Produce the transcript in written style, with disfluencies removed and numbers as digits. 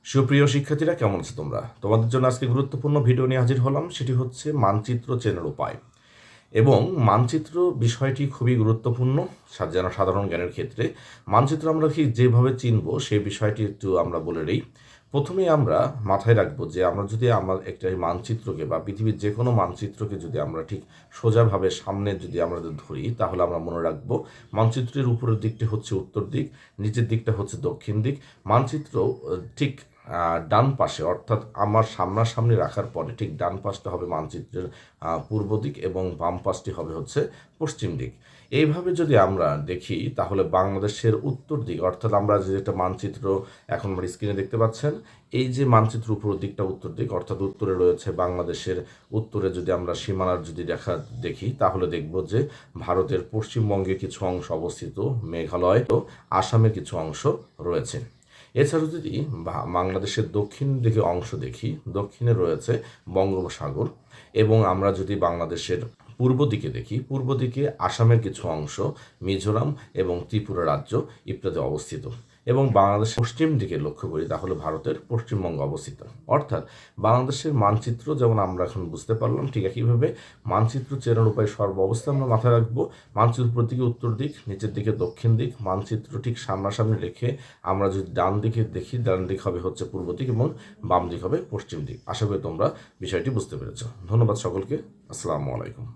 সুপ্রিয় শিক্ষার্থীরা, কেমন আছো তোমরা? তোমাদের জন্য আজকে গুরুত্বপূর্ণ ভিডিও নিয়ে হাজির হলাম। সেটি হচ্ছে মানচিত্র চেনার উপায়। এবং মানচিত্র বিষয়টি খুবই গুরুত্বপূর্ণ যেন সাধারণ জ্ঞানের ক্ষেত্রে। মানচিত্র আমরা কি যেভাবে চিনব সেই বিষয়টি একটু আমরা বলে নিই। প্রথমেই আমরা মাথায় রাখবো যে আমরা যদি আমার একটা মানচিত্রকে বা পৃথিবীর যে কোনো মানচিত্রকে যদি আমরা ঠিক সোজাভাবে সামনে যদি আমরা ধরি, তাহলে আমরা মনে রাখবো মানচিত্রের উপরের দিকটি হচ্ছে উত্তর দিক, নিচের দিকটা হচ্ছে দক্ষিণ দিক। মানচিত্র ঠিক ডান পাশে, অর্থাৎ আমার সামনাসামনি রাখার পরে ঠিক ডান পাশটা হবে মানচিত্রের পূর্ব দিক এবং বাম পাশটি হবে হচ্ছে পশ্চিম দিক। এইভাবে যদি আমরা দেখি তাহলে বাংলাদেশের উত্তর দিক, অর্থাৎ আমরা যেটা মানচিত্র এখন আমার স্ক্রিনে দেখতে পাচ্ছেন, এই যে মানচিত্র উপরের দিকটা উত্তর দিক, অর্থাৎ উত্তরে রয়েছে বাংলাদেশের উত্তরে যদি আমরা সীমানার যদি দেখি তাহলে দেখব যে ভারতের পশ্চিমবঙ্গে কিছু অংশ অবস্থিত, মেঘালয় ও আসামের কিছু অংশ রয়েছে। এছাড়াও যদি বাংলাদেশের দক্ষিণ দিকে অংশ দেখি, দক্ষিণে রয়েছে বঙ্গোপসাগর। এবং আমরা যদি বাংলাদেশের পূর্ব দিকে দেখি, পূর্ব দিকে আসামের কিছু অংশ, মিজোরাম এবং ত্রিপুরা রাজ্য ইত্যাদি অবস্থিত। এবং বাংলাদেশের পশ্চিম দিকে লক্ষ্য করি তাহলে ভারতের পশ্চিমবঙ্গ অবস্থিত। অর্থাৎ বাংলাদেশের মানচিত্র যেমন আমরা এখন বুঝতে পারলাম, ঠিক একইভাবে মানচিত্র চেনার উপায় সর্ব অবস্থায় আমরা মাথায় রাখবো। মানচিত্র উপর দিকে উত্তর দিক, নিচের দিকে দক্ষিণ দিক। মানচিত্র ঠিক সামনাসামনি রেখে আমরা যদি ডান দিকে দেখি, ডান দিক হবে হচ্ছে পূর্ব দিক এবং বাম দিক হবে পশ্চিম দিক। আশা করি তোমরা বিষয়টি বুঝতে পেরেছ। ধন্যবাদ সকলকে। আসসালামু আলাইকুম।